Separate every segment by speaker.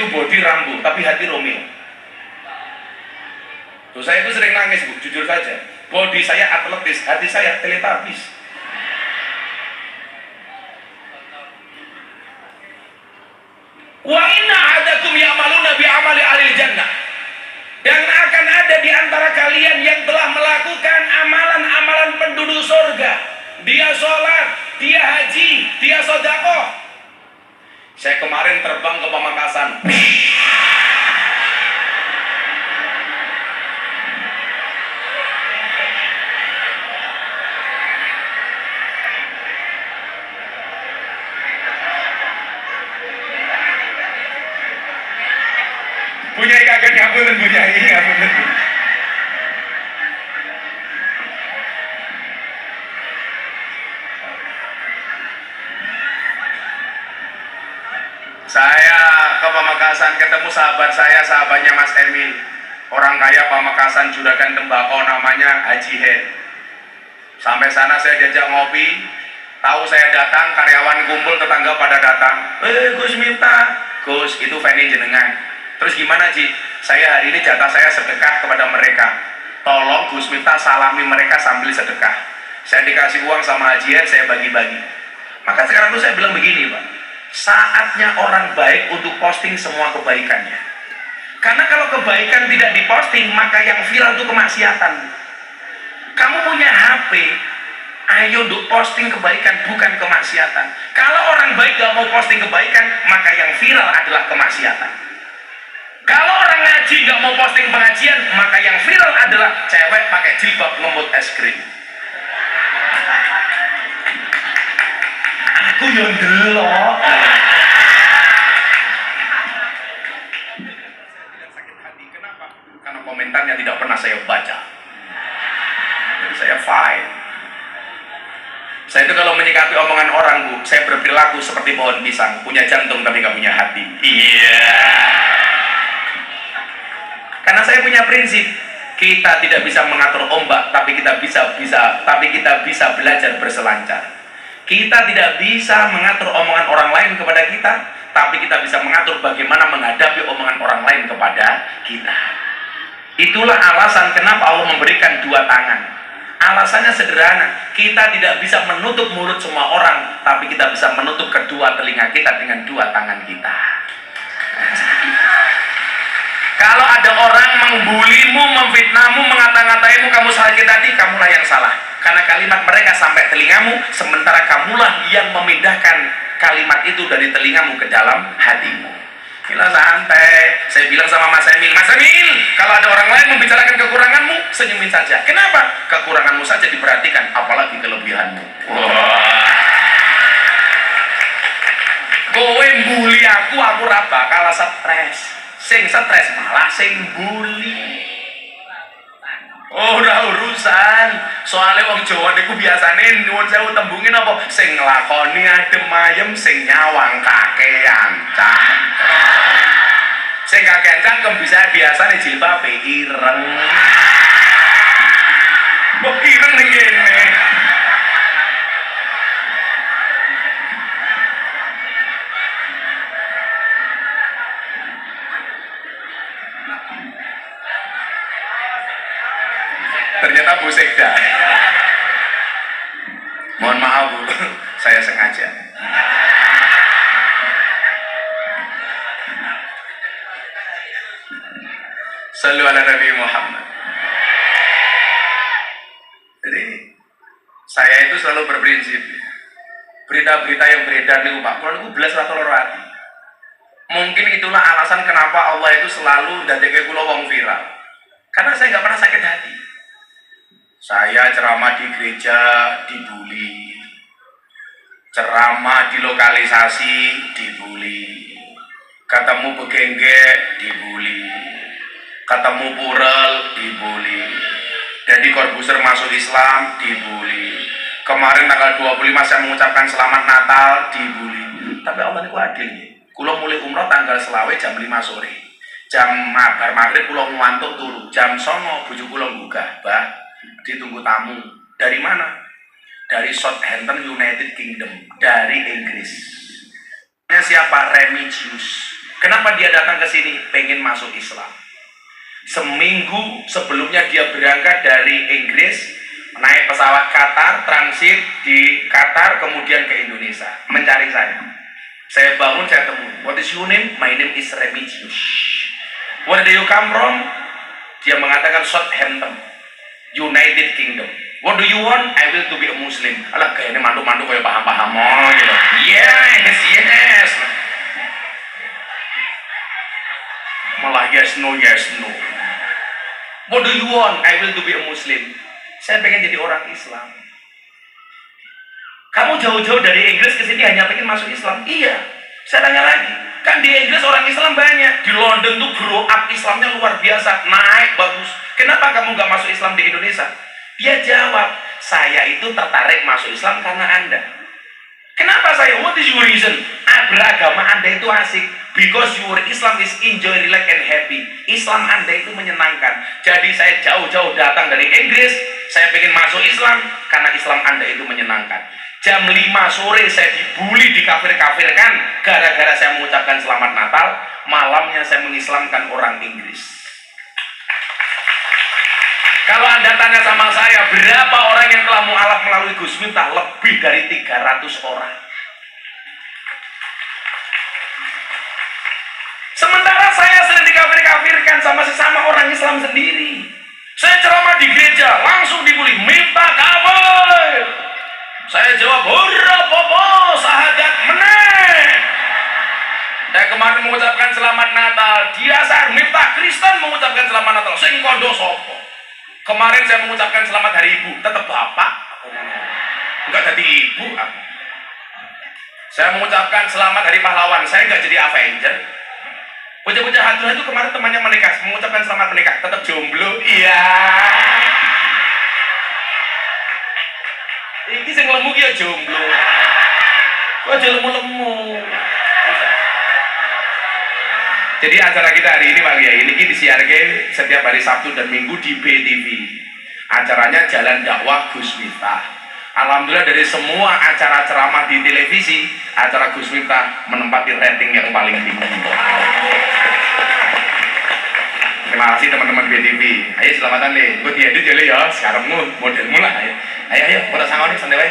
Speaker 1: itu body Rambo, tapi hati Romeo. Tuh, saya itu sering nangis, Bu, jujur saja. Body saya atletis, hati saya teletabis. Wa inna ahadakum ya'maluna bi amali ahli jannah. Dan akan ada di antara kalian yang telah melakukan amalan-amalan penduduk surga. Dia sholat, dia haji, dia sedekah. Saya kemarin terbang ke Pamekasan. Punya kaget ngapunten, punya ngapunten. Saya ke Pamekasan ketemu sahabat saya, sahabatnya Mas Emil, orang kaya Pamekasan, juragan tembakau, namanya Haji Hen. Sampai sana saya diajak ngopi, tahu saya datang, karyawan kumpul, tetangga pada datang. Gus Miftah, Gus itu Feni jenengan. Terus gimana Ji? Saya hari ini jatah saya sedekah kepada mereka. Tolong Gus Miftah salami mereka sambil sedekah. Saya dikasih uang sama Haji Hen, saya bagi-bagi. Maka sekarang tuh saya bilang begini, Pak. Saatnya orang baik untuk posting semua kebaikannya. Karena kalau kebaikan tidak diposting, maka yang viral itu kemaksiatan. Kamu punya HP, ayo untuk posting kebaikan, bukan kemaksiatan. Kalau orang baik gak mau posting kebaikan, maka yang viral adalah kemaksiatan. Kalau orang ngaji gak mau posting pengajian, maka yang viral adalah cewek pakai jilbab ngemut es krim. Aku yang delok. Sakit hati. Kenapa? Karena komentarnya tidak pernah saya baca. Jadi saya fine. Saya itu kalau menyikapi omongan orang, Bu, saya berperilaku seperti pohon pisang, punya jantung tapi nggak punya hati. Iya. Karena saya punya prinsip, kita tidak bisa mengatur ombak, tapi kita bisa belajar berselancar. Kita tidak bisa mengatur omongan orang lain kepada kita, tapi kita bisa mengatur bagaimana menghadapi omongan orang lain kepada kita. Itulah alasan kenapa Allah memberikan dua tangan. Alasannya sederhana, kita tidak bisa menutup mulut semua orang, tapi kita bisa menutup kedua telinga kita dengan dua tangan kita. Kalau ada orang membulimu, memfitnahmu, mengata-ngataimu, kamu sakit hati, kamulah yang salah. Karena kalimat mereka sampai telingamu, sementara kamulah yang memindahkan kalimat itu dari telingamu ke dalam hatimu. Gila, santai. Saya bilang sama Mas Emil, Mas Emil, kalau ada orang lain membicarakan kekuranganmu, senyumin saja. Kenapa? Kekuranganmu saja diperhatikan, apalagi kelebihanmu. Wah. Kowe mbuli aku ora bakal stres. Sing stres malah sing mbuli. Ora urusan. Soalnya wong Jawa niku biasane nuwun sewu tembungin apa? Sing nglakoni adem ayem, sing nyawang kakean cah. Sing kakean cangkem bisa biasane jilbabe ireng. Kok ireng ning kene? Ternyata Bu Sekda. Mohon maaf Bu, saya sengaja. Sallu ala Nabi Muhammad. Jadi saya itu selalu berprinsip, berita-berita yang beredar nih Pak, kalau aku belas atau lorati. Mungkin itulah alasan kenapa Allah itu selalu dadeke kula wong viral. Karena saya nggak pernah sakit hati. Saya ceramah di gereja dibully, ceramah di lokalisasi dibully, ketemu begenggek dibully, ketemu purel dibully, jadi Corbuzier masuk Islam dibully. Kemarin tanggal 25 saya mengucapkan selamat Natal dibully. Tapi Allah itu adil ya. Kulo mulai umroh tanggal selawe jam 5 sore. Jam bar maghrib kulo ngantuk turu. Jam 09.00 bojo kulo gugah, "Bah, ditunggu tamu." Dari mana? Dari Southampton United Kingdom, dari Inggris. Siapa? Remigius. Kenapa dia datang ke sini? Pengen masuk Islam. Seminggu sebelumnya dia berangkat dari Inggris, naik pesawat Qatar, transit di Qatar, kemudian ke Indonesia, mencari saya. Saya bangun, saya temui. What is your name? My name is Remigius. Where do you come from? Dia mengatakan Southampton, United Kingdom. What do you want? I will to be a Muslim. Alah, kayaknya mandu-mandu kayak paham-paham gitu. Yes, yes. Malah yes no. What do you want? I will to be a Muslim. Saya pengen jadi orang Islam. Kamu jauh-jauh dari Inggris ke sini hanya pengen masuk Islam? Iya. Saya tanya lagi, kan di Inggris orang Islam banyak. Di London tuh grow up Islamnya luar biasa, naik bagus. Kenapa kamu gak masuk Islam di Indonesia? Dia jawab, saya itu tertarik masuk Islam karena Anda. Kenapa saya? What is your reason? Beragama Anda itu asik. Because your Islam is enjoy, relax and happy. Islam Anda itu menyenangkan. Jadi saya jauh-jauh datang dari Inggris. Saya pengen masuk Islam karena Islam Anda itu menyenangkan. Jam 5 sore saya dibully, dikafir-kafirkan gara-gara saya mengucapkan selamat Natal. Malamnya saya mengislamkan orang Inggris. Kalau Anda tanya sama saya, berapa orang yang telah mualaf melalui Gus Miftah? Lebih dari 300 orang. Sementara saya sering dikafir-kafirkan sama sesama orang Islam sendiri. Saya ceramah di gereja, langsung dibully, Miftah kafir. Saya jawab, hurra popo, sahadat meneh. Saya kemarin mengucapkan selamat Natal, Diasar Miftah Kristen mengucapkan selamat Natal, sing kondo sopo. Kemarin saya mengucapkan selamat hari ibu, tetap bapak, enggak jadi ibu. Saya mengucapkan selamat hari pahlawan, saya enggak jadi Avenger. Bocah-bocah hantu itu kemarin temannya menikah, mengucapkan selamat menikah, tetap jomblo. Iya. Ini sing lemu ya jomblo. Kok aja lemu-lemu. Jadi acara kita hari ini Pak Kiai, ini disiarkan setiap hari Sabtu dan Minggu di BTV. Acaranya Jalan Dakwah Gus Miftah. Alhamdulillah dari semua acara ceramah di televisi, acara Gus Miftah menempati rating yang paling tinggi. Terima kasih teman-teman BTV. Ayo selamatan nih, gue diedit ya, sekarang modelmu lah. Ayo, foto sangoni santai.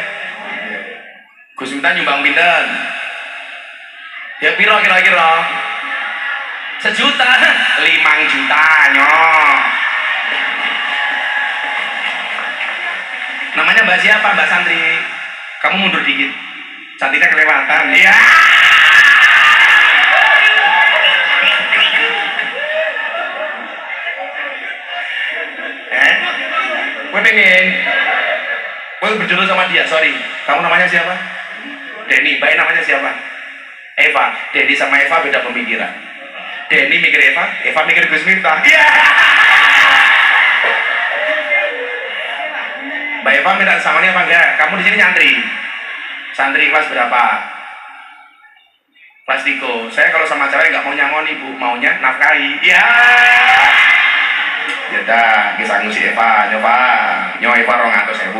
Speaker 1: Gus Miftah nyumbang pinten? Ya piro kira-kira? 1 juta, 5 juta nyok. Namanya Mbak siapa? Mbak Santri. Kamu mundur dikit. Cantiknya kelewatan. Iya. Gue pengen. Gue berjodoh sama dia. Sorry. Kamu namanya siapa? Denny. Mbak namanya siapa? Eva. Denny sama Eva beda pemikiran. Denny mikir Eva, Eva mikir Gus Miftah. Iya. Mbak Eva minta samanya apa enggak? Kamu di sini nyantri. Santri kelas berapa? Kelas 3. Saya kalau sama cewek nggak mau nyangoni Bu, maunya nafkahi. Iya. Ya dah, kisah si Eva, nyoba. Eva 200.000.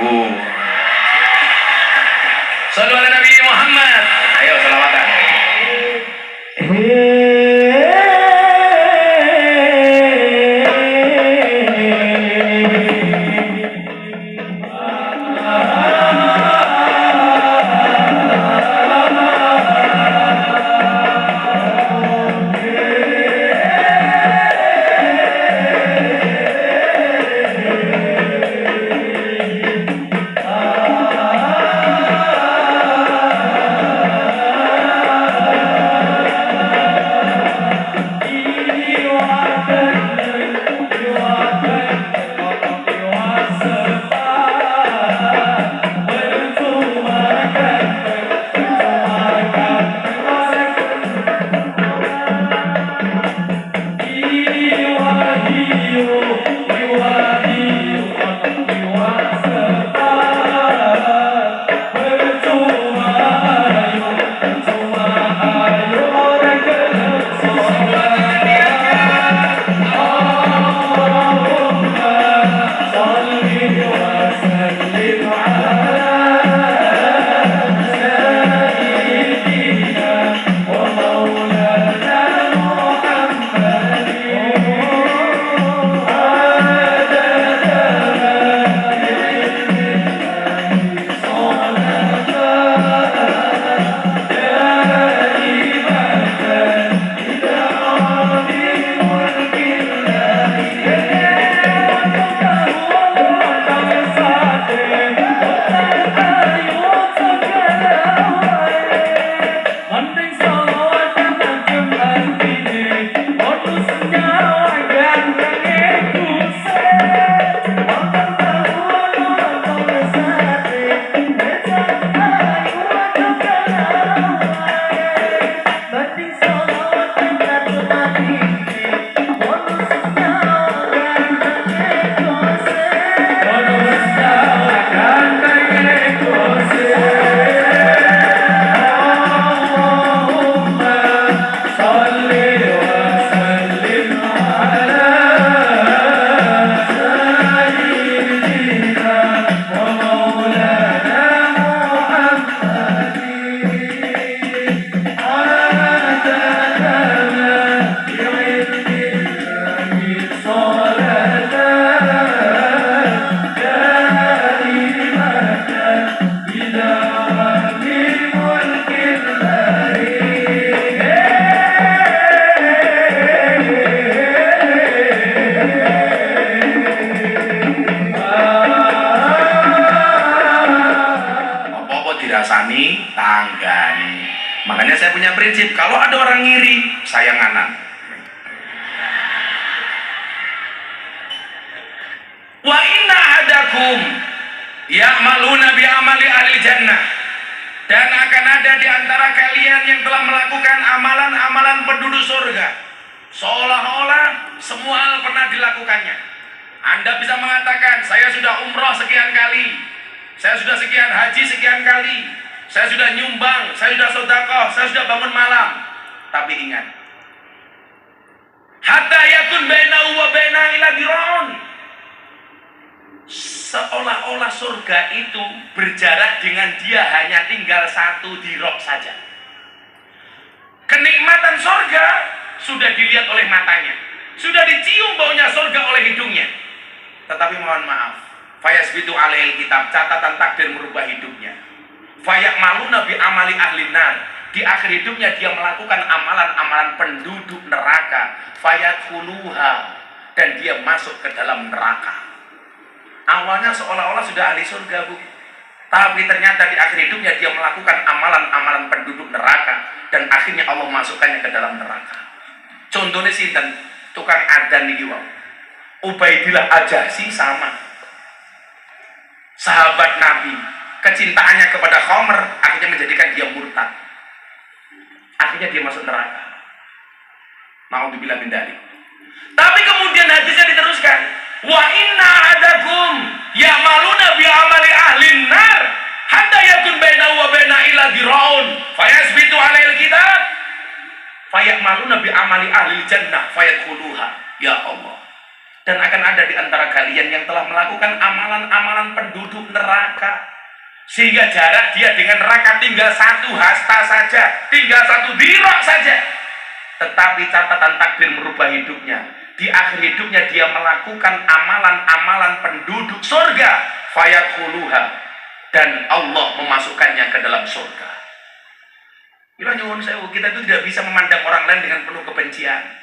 Speaker 1: Shallu ala Nabi Muhammad. Ayo selawatan. manggani. Makanya saya punya prinsip, kalau ada orang ngiri, saya nganan. Wa inna adakum ya'maluna bi amali ahli jannah, dan akan ada di antara kalian yang telah melakukan amalan-amalan penduduk surga, seolah-olah semua hal pernah dilakukannya. Anda bisa mengatakan, saya sudah umroh sekian kali, saya sudah sekian haji sekian kali, saya sudah nyumbang, saya sudah sedekah, saya sudah bangun malam. Tapi ingat, hatta yakun bainahu wa baina ila dir'un, seolah-olah surga itu berjarak dengan dia hanya tinggal 1 dirok saja. Kenikmatan surga sudah dilihat oleh matanya, sudah dicium baunya surga oleh hidungnya. Tetapi mohon maaf, fayasbitu alaihil kitab, catatan takdir merubah hidupnya. Fayakmaluna bi amali ahli nar, di akhir hidupnya dia melakukan amalan-amalan penduduk neraka. Fayadkhuluha, dan dia masuk ke dalam neraka. Awalnya seolah-olah sudah ahli surga, Bu, tapi ternyata di akhir hidupnya dia melakukan amalan-amalan penduduk neraka, dan akhirnya Allah masukkannya ke dalam neraka. Contohnya sinten, tukang adzan niki wae, Ubaidillah Ajasi, sama sahabat Nabi, kecintaannya kepada khamr akhirnya menjadikan dia murtad, akhirnya dia masuk neraka. Naudzubillah min dzalik. Tapi kemudian hadisnya diteruskan, wa inna adakum ya'maluna bi amali ahlin nar hatta yakun bainahu wa baina ila dir'un fayasbitu alaihil kitab fayakmaluna bi amali ahli jannah fayadkhuluha. Ya Allah, dan akan ada di antara kalian yang telah melakukan amalan-amalan penduduk neraka, sehingga jarak dia dengan neraka tinggal 1 hasta saja, tinggal 1 dirok saja. Tetapi catatan takdir merubah hidupnya, di akhir hidupnya dia melakukan amalan-amalan penduduk surga, fayadkhuluha, dan Allah memasukkannya ke dalam surga. Bila nyuwun sewu, kita itu tidak bisa memandang orang lain dengan penuh kebencian.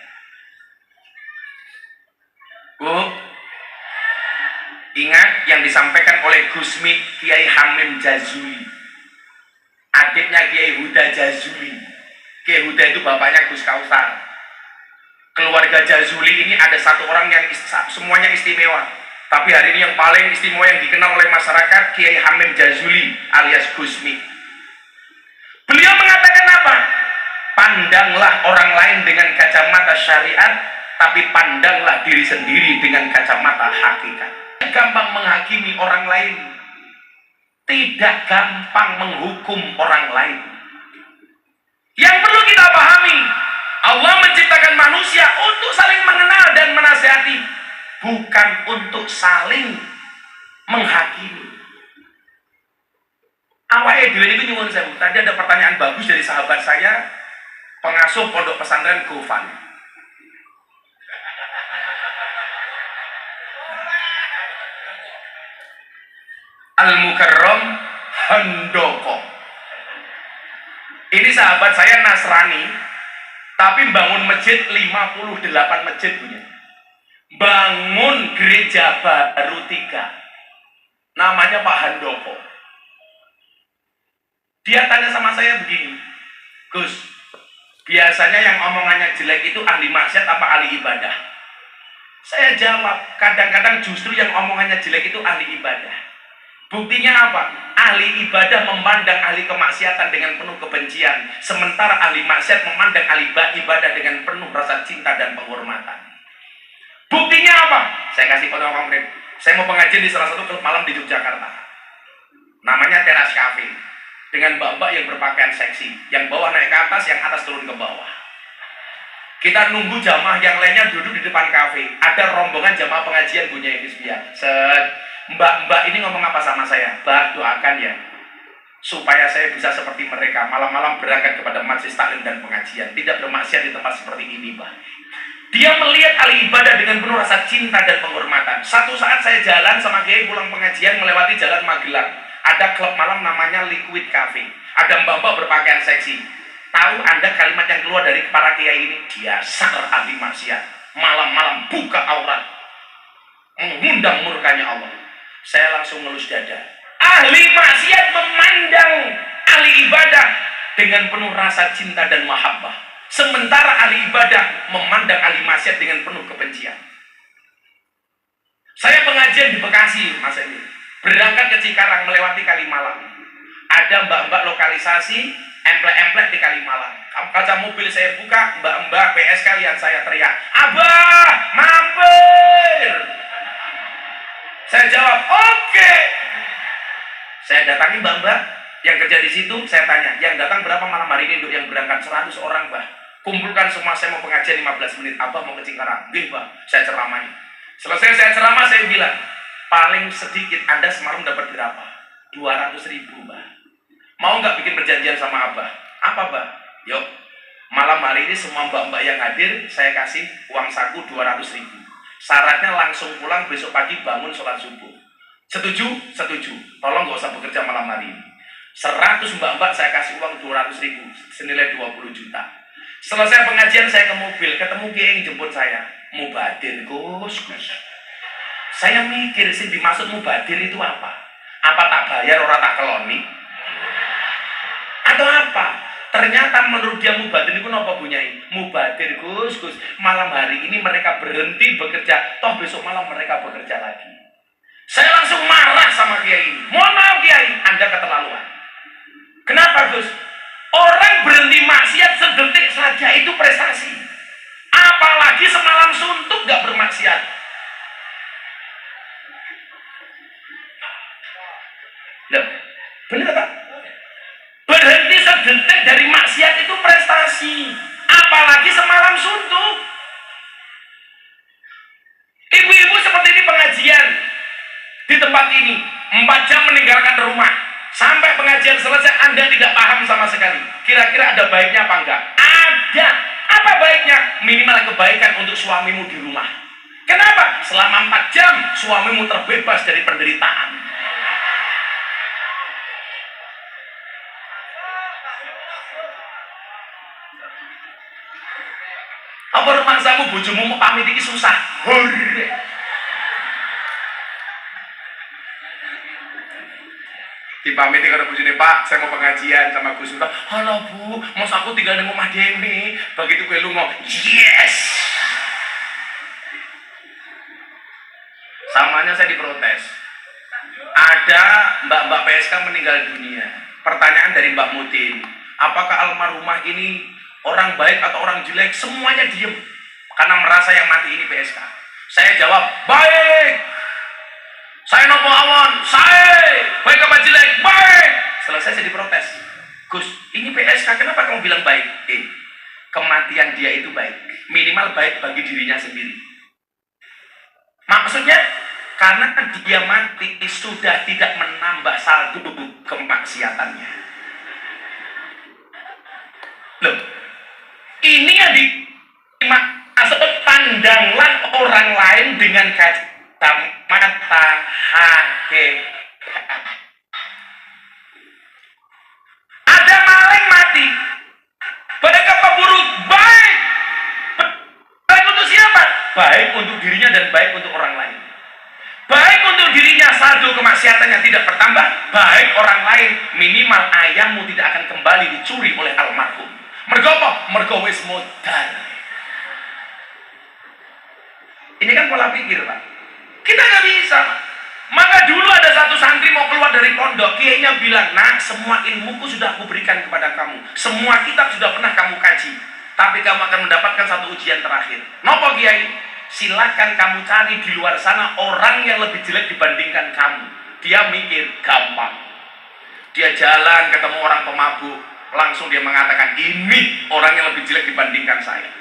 Speaker 1: Bu, ingat yang disampaikan oleh Gusmi Kiai Hamim Jazuli, adiknya Kiai Huda Jazuli. Kiai Huda itu bapaknya Gus Kausar. Keluarga Jazuli ini ada 1 orang yang semuanya istimewa, tapi hari ini yang paling istimewa yang dikenal oleh masyarakat, Kiai Hamim Jazuli alias Gusmi. Beliau mengatakan apa? Pandanglah orang lain dengan kacamata syariat, tapi pandanglah diri sendiri dengan kacamata hakikat. Gampang menghakimi orang lain, tidak gampang menghukum orang lain. Yang perlu kita pahami, Allah menciptakan manusia untuk saling mengenal dan menasihati, bukan untuk saling menghakimi. Awalnya dhewe niku nyuwun sewu. Tadi ada pertanyaan bagus dari sahabat saya, pengasuh pondok pesantren Gofan. Al-Mukarram Handoko. Ini sahabat saya Nasrani, tapi bangun masjid 58 masjid punya. Bangun gereja baru 3. Namanya Pak Handoko. Dia tanya sama saya begini, Gus, biasanya yang omongannya jelek itu ahli maksiat apa ahli ibadah? Saya jawab, kadang-kadang justru yang omongannya jelek itu ahli ibadah. Buktinya apa? Ahli ibadah memandang ahli kemaksiatan dengan penuh kebencian, sementara ahli maksiat memandang ahli ibadah dengan penuh rasa cinta dan penghormatan. Buktinya apa? Saya kasih contoh konkret. Saya mau pengajian di salah satu klub malam di Yogyakarta. Namanya Teras Cafe. Dengan mbak-mbak yang berpakaian seksi, yang bawah naik ke atas, yang atas turun ke bawah. Kita nunggu jamaah yang lainnya duduk di depan kafe. Ada rombongan jamaah pengajian punya Hizbiyah. Mbak-mbak ini ngomong apa sama saya? Bah, doakan ya, supaya saya bisa seperti mereka, malam-malam berangkat kepada majelis taklim dan pengajian, tidak bermaksiat di tempat seperti ini, Bah. Dia melihat ahli ibadah dengan penuh rasa cinta dan penghormatan. Satu saat saya jalan sama Kiai pulang pengajian melewati jalan Magelang. Ada klub malam namanya Liquid Cafe. Ada mbak-mbak berpakaian seksi. Tahu Anda kalimat yang keluar dari para kiai ini? Dasar ahli maksiat. Malam-malam buka aurat, mengundang murkanya Allah. Saya langsung ngelus dada. Ahli maksiat memandang ahli ahli ibadah dengan penuh rasa cinta dan mahabbah, sementara ahli ibadah memandang ahli maksiat dengan penuh kebencian. Saya pengajian di Bekasi, Mas Emil, berangkat ke Cikarang melewati Kalimalang. Ada mbak-mbak lokalisasi, emplek-emplek di Kalimalang. Kaca mobil saya buka, mbak-mbak PSK lihat saya teriak, "Abah, mampir!" Saya jawab, "Oke." Saya datangi mbak-mbak yang kerja di situ, saya tanya, "Yang datang berapa malam hari ini, Duk?" "Yang berangkat 100 orang, Mbah." "Kumpulkan semua, saya mau pengajian 15 menit. Abah mau ke Cikarang." "Nggih, Mbah." Saya ceramai. Selesai saya ceramah, saya bilang, "Paling sedikit Anda semalam dapat berapa?" 200.000, Mbah. "Mau nggak bikin perjanjian sama Abah?" "Apa, Mbah?" "Yuk, malam hari ini semua mbak-mbak yang hadir, saya kasih uang saku 200.000. Syaratnya langsung pulang besok pagi bangun sholat subuh." "Setuju?" "Setuju. Tolong nggak usah bekerja malam hari ini." 100 mbak-mbak saya kasih uang 200.000, senilai 20 juta. Selesai pengajian saya ke mobil, ketemu kiai yang jemput saya. "Mubadir, Gus." Saya mikir sih dimaksud mubadir itu apa? Apa tak bayar orang tak keloni? Atau apa? Ternyata menurut dia mubadir itu apa bunyai? "Mubadir, Gus, malam hari ini mereka berhenti bekerja, toh besok malam mereka bekerja lagi." Saya langsung marah sama kiai ini. "Mohon maaf kiai, Anda keterlaluan." "Kenapa, Gus?" "Orang berhenti maksiat sedetik saja itu prestasi. Apalagi semalam suntuk gak bermaksiat." Loh, bener tak? Berhenti sedetik dari maksiat itu prestasi. Apalagi semalam suntuk. Ibu-ibu seperti ini pengajian di tempat ini 4 jam meninggalkan rumah. Sampai pengajian selesai Anda tidak paham sama sekali. Kira-kira ada baiknya apa enggak? Ada. Apa baiknya? Minimal kebaikan untuk suamimu di rumah. Kenapa? Selama 4 jam suamimu terbebas dari penderitaan. Apa rumahmu bojomu mau pamit iki susah? Hore. Dipamiti karo bojone, "Pak, saya mau pengajian sama Gus Miftah." "Halo Bu, mos aku tinggal di rumah dhewe." Begitu gue lunga, yes. Samanya saya diprotes. Ada mbak-mbak PSK meninggal dunia. Pertanyaan dari Mbak Mutin, "Apakah almarhumah ini orang baik atau orang jelek?" Semuanya diem karena merasa yang mati ini PSK. Saya jawab, "Baik." "Saya nopo awon?" "Saya." "Baik apa jelek?" "Baik." Selesai saya diprotes. "Gus, ini PSK, kenapa kamu bilang baik?" Kematian dia itu baik. Minimal baik bagi dirinya sendiri. Maksudnya, karena dia mati sudah tidak menambah saldo kemaksiatannya. Loh, ini yang dimaksud, pandanglah orang lain dengan kacamata hakikat. Ada maling mati, mereka pemburu baik. Baik untuk siapa? Baik untuk dirinya dan baik untuk orang lain. Baik untuk dirinya, saldo kemaksiatannya tidak bertambah. Baik orang lain, minimal ayammu tidak akan kembali dicuri oleh almarhum. Mergo apa? Mergo wis modal. Ini kan pola pikir, Pak. Kita nggak bisa. Maka dulu ada satu santri mau keluar dari pondok, kiainya bilang, "Nak, semua ilmuku sudah aku berikan kepada kamu. Semua kitab sudah pernah kamu kaji. Tapi kamu akan mendapatkan satu ujian terakhir." "Nopo kiai?" "Silakan kamu cari di luar sana orang yang lebih jelek dibandingkan kamu." Dia mikir, gampang. Dia jalan ketemu orang pemabuk, langsung dia mengatakan, "Ini orang yang lebih jelek dibandingkan saya."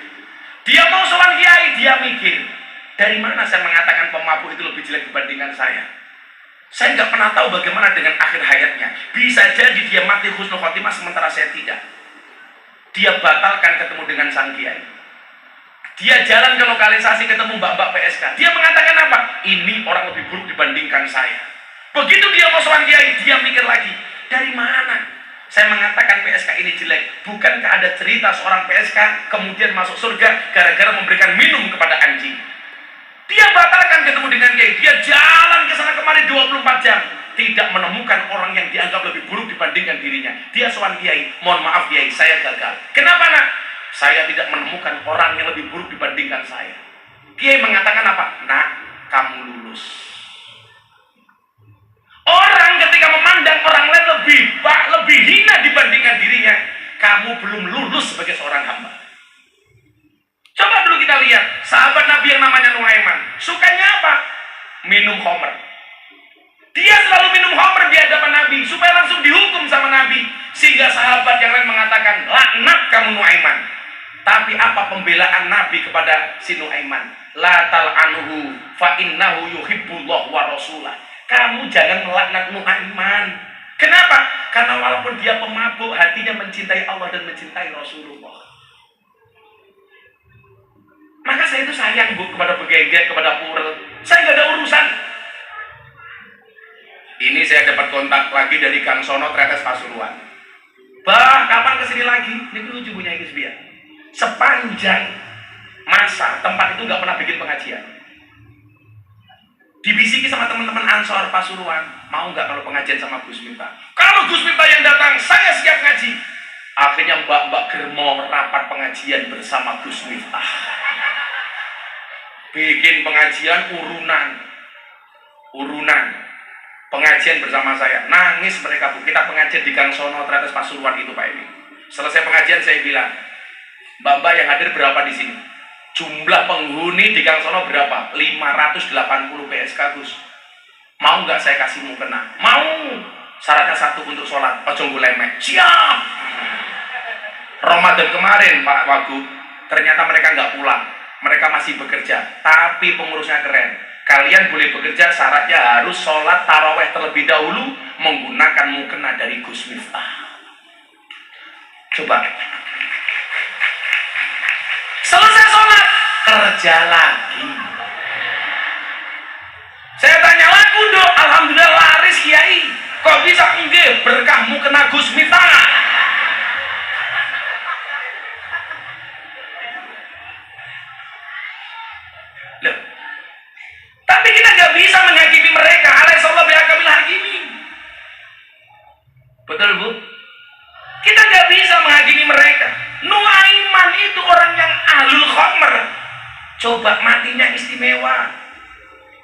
Speaker 1: Dia mau sowan kiai, dia mikir, dari mana saya mengatakan pemabuk itu lebih jelek dibandingkan saya? Saya nggak pernah tahu bagaimana dengan akhir hayatnya. Bisa jadi dia mati husnul khotimah sementara saya tidak. Dia batalkan ketemu dengan sang kiai. Dia jalan ke lokalisasi ketemu mbak-mbak PSK. Dia mengatakan apa? "Ini orang lebih buruk dibandingkan saya." Begitu dia mau sowan kiai, dia mikir lagi, dari mana saya mengatakan PSK ini jelek? Bukankah ada cerita seorang PSK kemudian masuk surga gara-gara memberikan minum kepada anjing? Dia batalkan ketemu dengan kiai. Dia jalan ke sana kemari 24 jam, tidak menemukan orang yang dianggap lebih buruk dibanding dibandingkan dirinya. Dia sowan kiai, mohon maaf kiai, saya gagal. Kenapa nak? Saya tidak menemukan orang yang lebih buruk dibandingkan saya. Kiai mengatakan apa? Nak, kamu lulus. Orang ketika memandang orang lain lebih hina dibandingkan dirinya, kamu belum lulus sebagai seorang hamba. Coba dulu kita lihat sahabat Nabi yang namanya Nuaiman, sukanya apa? Minum khamr. Dia selalu minum khamr di hadapan Nabi supaya langsung dihukum sama Nabi, sehingga sahabat yang lain mengatakan, laknat kamu Nuaiman. Tapi apa pembelaan Nabi kepada si Nuaiman? La tal'anuhu fa innahu yuhibbullah wa rasulah. Kamu jangan melaknat Nuaiman. Kenapa? Karena walaupun dia pemabuk, hatinya mencintai Allah dan mencintai Rasulullah. Maka saya itu sayang bu kepada begengget, kepada purel. Saya nggak ada urusan. Ini saya dapat kontak lagi dari Kang Sono Tretes Pasuruan. Bah, kapan kesini lagi? Ini lucu punya Isbia. Sepanjang masa tempat itu nggak pernah bikin pengajian. Dibisiki sama teman-teman Ansor Pasuruan, mau nggak kalau pengajian sama Gus Miftah? Kalau Gus Miftah yang datang, saya siap ngaji. Akhirnya mbak-mbak germo rapat pengajian bersama Gus Miftah. Bikin pengajian urunan pengajian bersama saya. Nangis mereka bu. Kita pengajian di Gang Sono Tretes Pasuruan itu Pak ini. Selesai pengajian saya bilang, mbak-mbak yang hadir berapa di sini? Jumlah penghuni di Gang Sono berapa? 580 PSK Gus. Mau nggak saya kasih mukena? Mau. Syaratnya satu untuk sholat. Ojo lemek. Siap. Ramadan kemarin Pak Wagub, ternyata mereka nggak pulang. Mereka masih bekerja. Tapi pengurusnya keren. Kalian boleh bekerja, syaratnya harus sholat taraweh terlebih dahulu menggunakan mukena dari Gus Miftah. Coba. Selesai sholat, kerja lagi. Saya tanya laku dong, alhamdulillah laris kiai. Kok bisa enggak berkah mukena Gus Miftah? Loh. Tapi kita nggak bisa menghakimi mereka. Alaihissalam bihakamil hakimi. Betul bu? Kita nggak bisa menghakimi mereka. Nuaiman itu orang yang ahlul khamr. Coba matinya istimewa.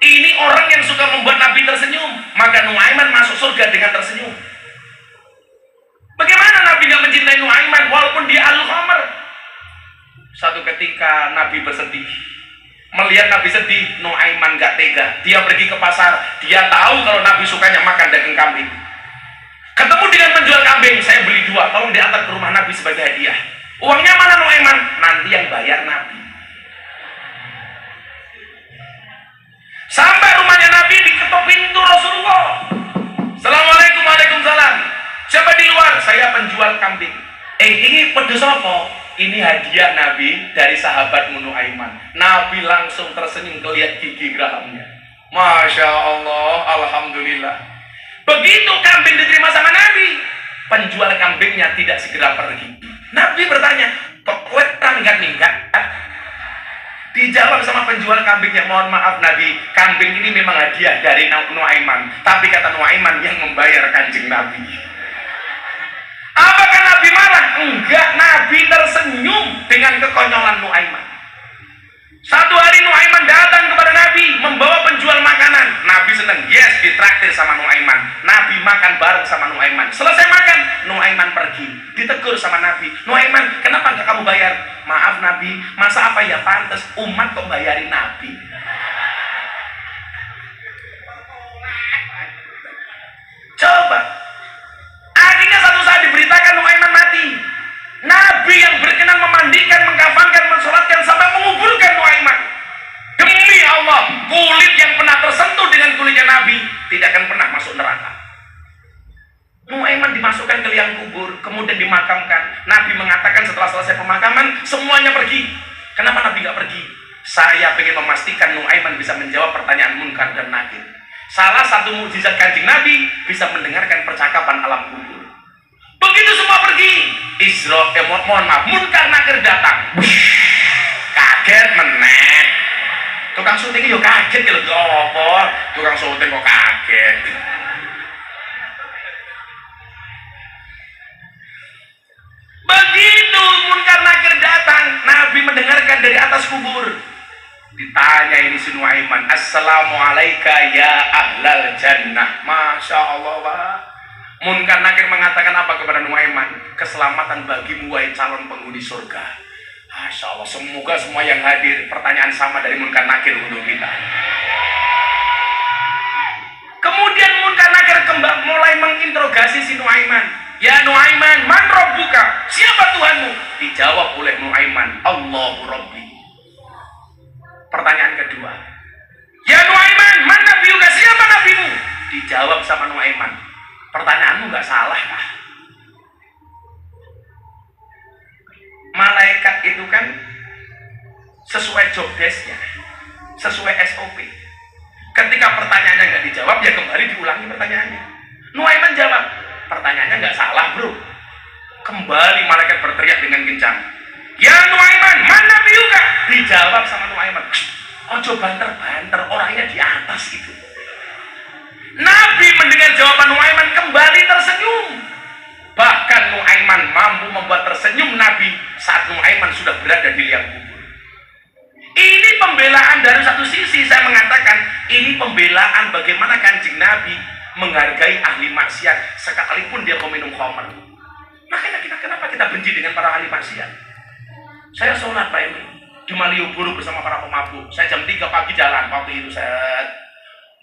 Speaker 1: Ini orang yang suka membuat Nabi tersenyum. Maka Nuaiman masuk surga dengan tersenyum. Bagaimana Nabi nggak mencintai Nuaiman walaupun dia ahlul khamr? Satu ketika Nabi bersedih. Melihat Nabi sedih, Nuaiman gak tega. Dia pergi ke pasar. Dia tahu kalau Nabi sukanya makan daging kambing. Ketemu dengan penjual kambing, saya beli 2. Tolong diantar ke rumah Nabi sebagai hadiah. Uangnya mana Nuaiman? Nanti yang bayar Nabi. Sampai rumahnya Nabi diketok pintu Rasulullah. Assalamualaikum, waalaikumsalam. Siapa di luar? Saya penjual kambing. Ini pedes apa? Ini hadiah Nabi dari sahabat Nuaiman. Nabi langsung tersenyum melihat gigi gerahamnya. Masya Allah, alhamdulillah. Begitu kambing diterima sama Nabi, penjual kambingnya tidak segera pergi. Nabi bertanya, "Kok minggat-minggat?" Dijawab sama penjual kambingnya, "Mohon maaf Nabi, kambing ini memang hadiah dari Nuaiman. Tapi kata Nuaiman yang membayar Kanjeng Nabi." Apakah Nabi marah? Enggak, Nabi tersenyum dengan kekonyolan Nuaiman. Satu hari Nuaiman datang kepada Nabi membawa penjual makanan. Nabi senang, yes, ditraktir sama Nuaiman. Nabi makan bareng sama Nuaiman. Selesai makan, Nuaiman pergi. Ditegur sama Nabi, "Nuaiman, kenapa enggak kamu bayar?" "Maaf Nabi, masa apa ya pantas umat kok bayarin Nabi?" Coba. Akhirnya satu saat diberitakan Nuaiman mati. Nabi yang berkenan memandikan, mengkafankan, mensolatkan sampai menguburkan Nuaiman. Demi Allah, kulit yang pernah tersentuh dengan kulitnya Nabi tidak akan pernah masuk neraka. Nuaiman dimasukkan ke liang kubur, kemudian dimakamkan. Nabi mengatakan setelah selesai pemakaman, semuanya pergi. Kenapa Nabi nggak pergi? Saya ingin memastikan Nuaiman bisa menjawab pertanyaan Munkar dan Nakir. Salah satu mukjizat Kanjeng Nabi bisa mendengarkan percakapan alam kubur. Begitu semua pergi, mohon maaf, Munkar Nakir datang. Kaget meneh. Tukang syuting yo kaget lho, apa? Tukang syuting kok kaget. atas kubur. Ditanya ini si Nuaiman, Assalamualaikum ya ahlal jannah. Masya Allah, Pak. Munkar Nakir mengatakan apa kepada Nuaiman? Keselamatan bagimu wahai calon penghuni surga. Masya Allah, semoga semua yang hadir pertanyaan sama dari Munkar Nakir untuk kita. Kemudian Munkar Nakir mulai menginterogasi si Nuaiman. Ya Nuaiman, man rabbuka? Siapa Tuhanmu? Dijawab oleh Nuaiman, Allahu Rabbi. Pertanyaan kedua, ya Nuaiman, man nabiyuka? Siapa nabimu? Dijawab sama Nuaiman, pertanyaanmu nggak salah kah? Malaikat itu kan sesuai job desk-nya, sesuai SOP. Ketika pertanyaannya nggak dijawab, ya kembali diulangi pertanyaannya. Nuaiman jawab, pertanyaannya nggak salah bro. Kembali malaikat berteriak dengan kencang, ya Nuaiman, man nabiyuka? Dijawab sama Nuaiman, ojo banter-banter, orangnya di atas gitu. Nabi mendengar jawaban Nuaiman kembali tersenyum. Bahkan Nuaiman mampu membuat tersenyum Nabi saat Nuaiman sudah berada di liang kubur. Ini pembelaan dari satu sisi. Saya mengatakan ini pembelaan bagaimana Kanjeng Nabi menghargai ahli maksiat sekalipun dia peminum khamr. Makanya kenapa kita benci dengan para ahli maksiat? Saya sholat Pak Emi di Malioboro bersama para pemabuk. Saya jam 3 pagi jalan waktu itu. Saya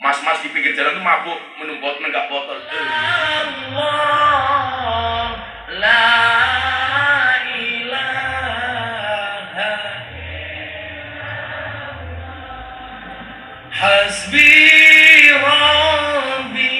Speaker 1: mas-mas di pinggir jalan itu mabuk, minum botol, nenggak botol. Allah la ilaha hasbi rabbi